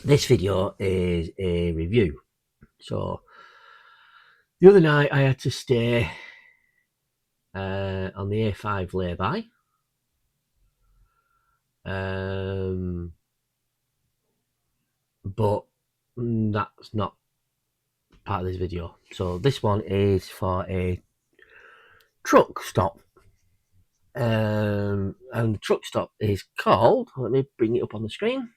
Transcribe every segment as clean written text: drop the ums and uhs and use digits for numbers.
This video is a review. So the other night I had to stay on the A5 lay-by. But that's not part of this video. So this one is for a truck stop. And the truck stop is called, let me bring it up on the screen,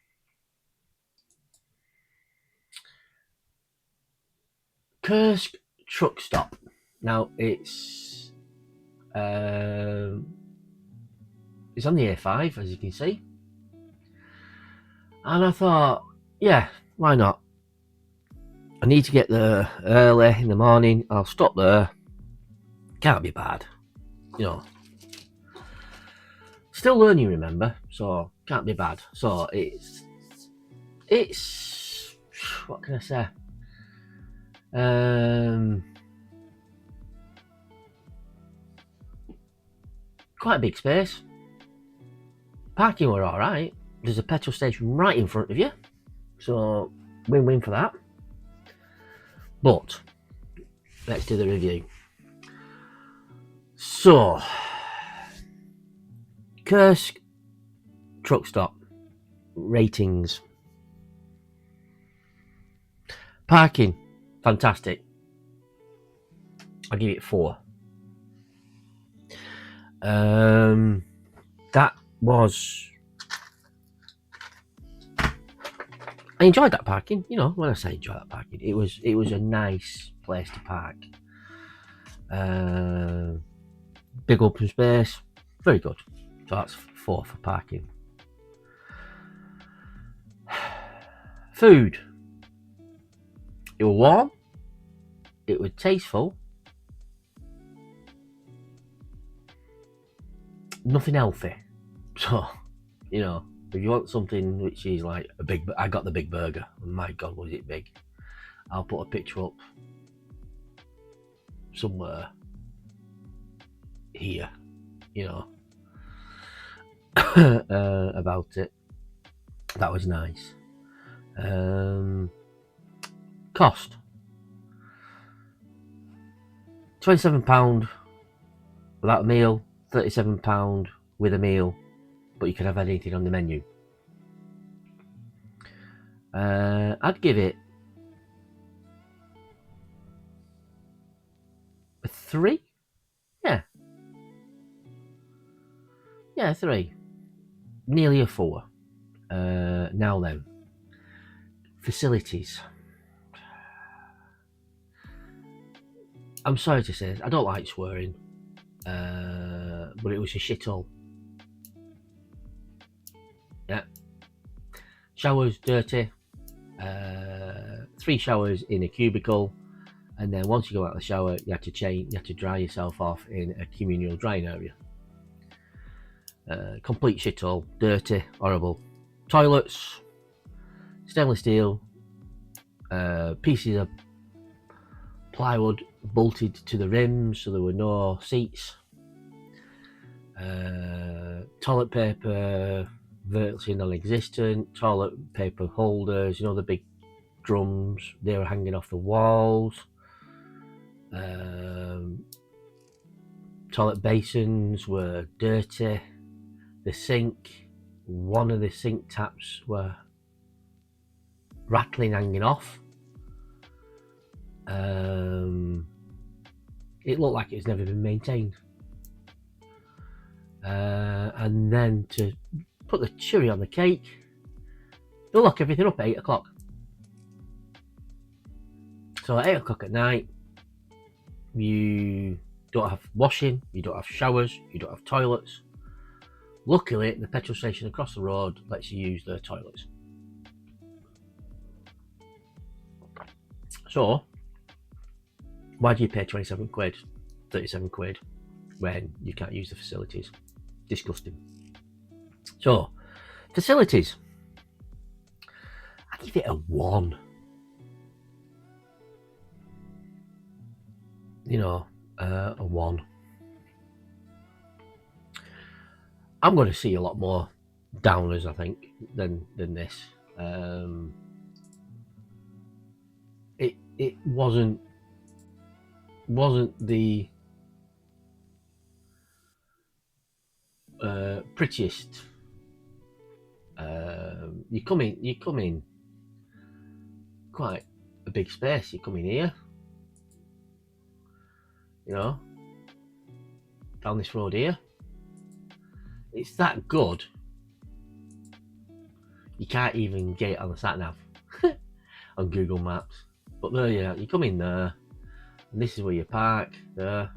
Chirk Truck Stop. Now it's on the A5, as you can see, and I thought, yeah, why not? I need to get there early in the morning. I'll stop there. Can't be bad, you know. Still learning, remember, so can't be bad. So it's what can I say? Quite a big space. Parking were all right. There's a petrol station right in front of you, so win-win for that. But let's do the review. So, Chirk Truck Stop ratings. Parking, fantastic. I'll give it 4. That was, I enjoyed that parking. You know, when I say enjoy that parking, it was a nice place to park. Big open space, very good. So that's 4 for parking. Food, it was warm, it was tasteful, nothing healthy. So, you know, if you want something which is like a big, I got the big burger. My God, was it big? I'll put a picture up somewhere here, you know, about it. That was nice. Cost £27 without a meal, £37 with a meal, but you can have anything on the menu. I'd give it a 3. Yeah, 3. Nearly a 4. Now then, facilities. I'm sorry to say this, I don't like swearing, but it was a shithole. Yeah. Showers dirty. 3 showers in a cubicle, and then once you go out of the shower, you have to dry yourself off in a communal drying area. Complete shithole, dirty, horrible. Toilets, stainless steel, pieces of plywood bolted to the rims, so there were no seats. Toilet paper virtually non-existent. Toilet paper holders, you know, the big drums, they were hanging off the walls. Toilet basins were dirty. The sink, one of the sink taps were rattling, hanging off. It looked like it's never been maintained. And then to put the cherry on the cake, they'll lock everything up at 8 o'clock. So at 8 o'clock at night, you don't have washing, you don't have showers, you don't have toilets. Luckily, the petrol station across the road lets you use their toilets. So, why do you pay 27 quid, 37 quid when you can't use the facilities? Disgusting. So, facilities. I give it a 1. You know, a 1. I'm going to see a lot more downers, I think, than this. it wasn't the prettiest. You come in quite a big space. You come in here, you know, down this road here. It's that good. You can't even get it on the sat nav on Google Maps. But there you are. You come in there, and this is where you park. There.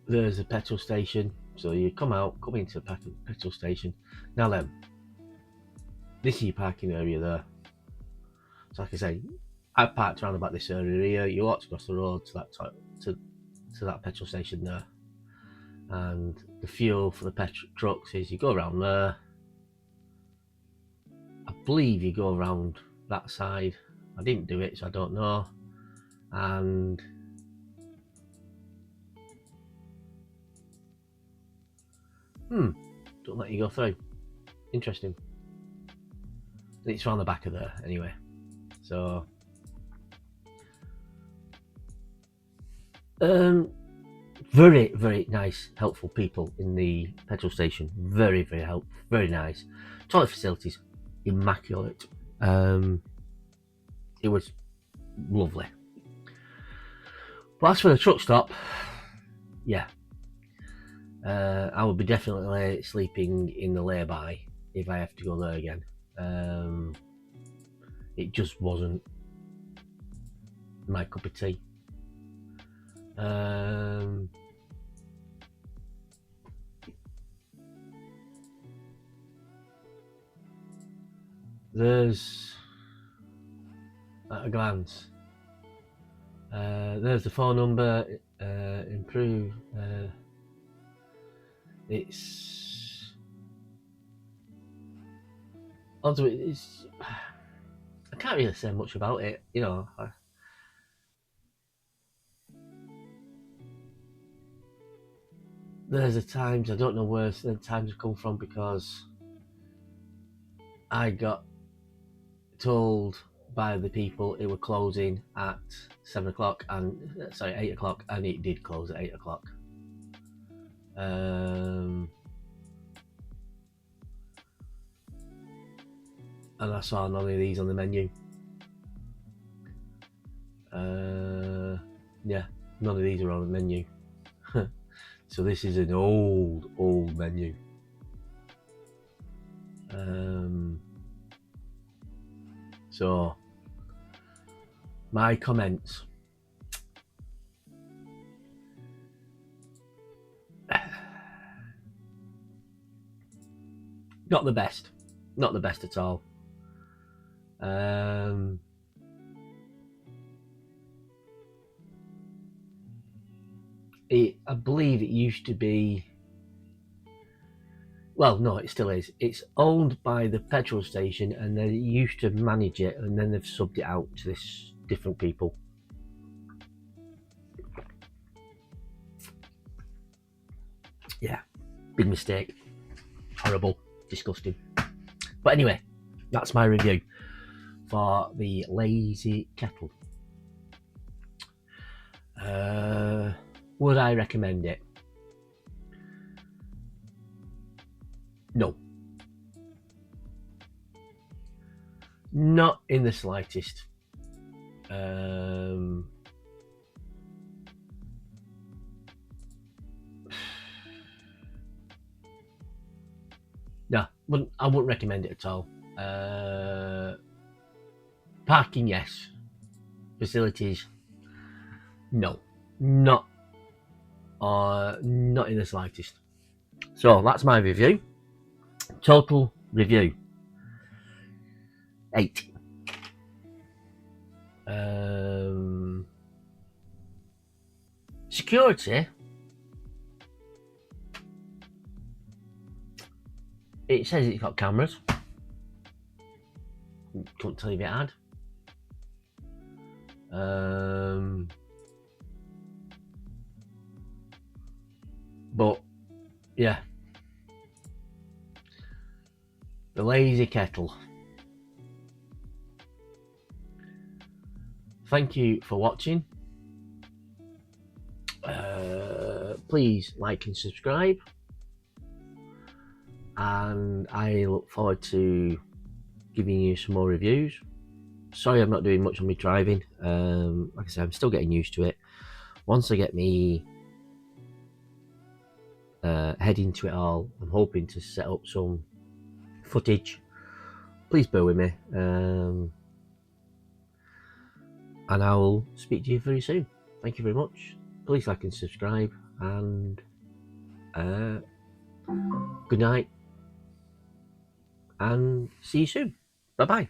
There's a petrol station. So you come into the petrol station. Now then, this is your parking area there. So like I say, I parked around about this area here. You walk across the road to that petrol station there, and the fuel for the petrol trucks is you go around there. I believe you go around that side. I didn't do it, so I don't know. And don't let you go through. Interesting. It's around the back of there anyway. So very, very nice, helpful people in the petrol station. Very, very helpful, very nice. Toilet facilities, immaculate. It was lovely. But as for the truck stop, yeah, I would be definitely sleeping in the lay-by if I have to go there again. It just wasn't my cup of tea. There's, at a glance, there's the phone number. Improve. It's I can't really say much about it, you know. There's the times I don't know where the times have come from, because I got told by the people it were closing at 7 o'clock and 8 o'clock, and it did close at 8 o'clock. And I saw none of these on the menu. Yeah, none of these are on the menu. So this is an old menu. So my comments. Not the best at all. I believe it used to be, well, no, it still is. It's owned by the petrol station, and they used to manage it, and then they've subbed it out to this different people. Yeah, big mistake. Horrible, disgusting. But anyway, that's my review for the Lazy Kettle. Would I recommend it? No. Not in the slightest. No, I wouldn't recommend it at all. Parking, yes. Facilities, no. Not in the slightest. So that's my review. Total review 8. Security, it says it's got cameras. Couldn't tell you if it had. But yeah, The lazy kettle. Thank you for watching. Please like and subscribe, and I look forward to giving you some more reviews. Sorry I'm not doing much on me driving. Like I said, I'm still getting used to it. Once I get me head into it all, I'm hoping to set up some footage. Please bear with me, and I will speak to you very soon. Thank you very much. Please like and subscribe, and good night, and see you soon. Bye bye.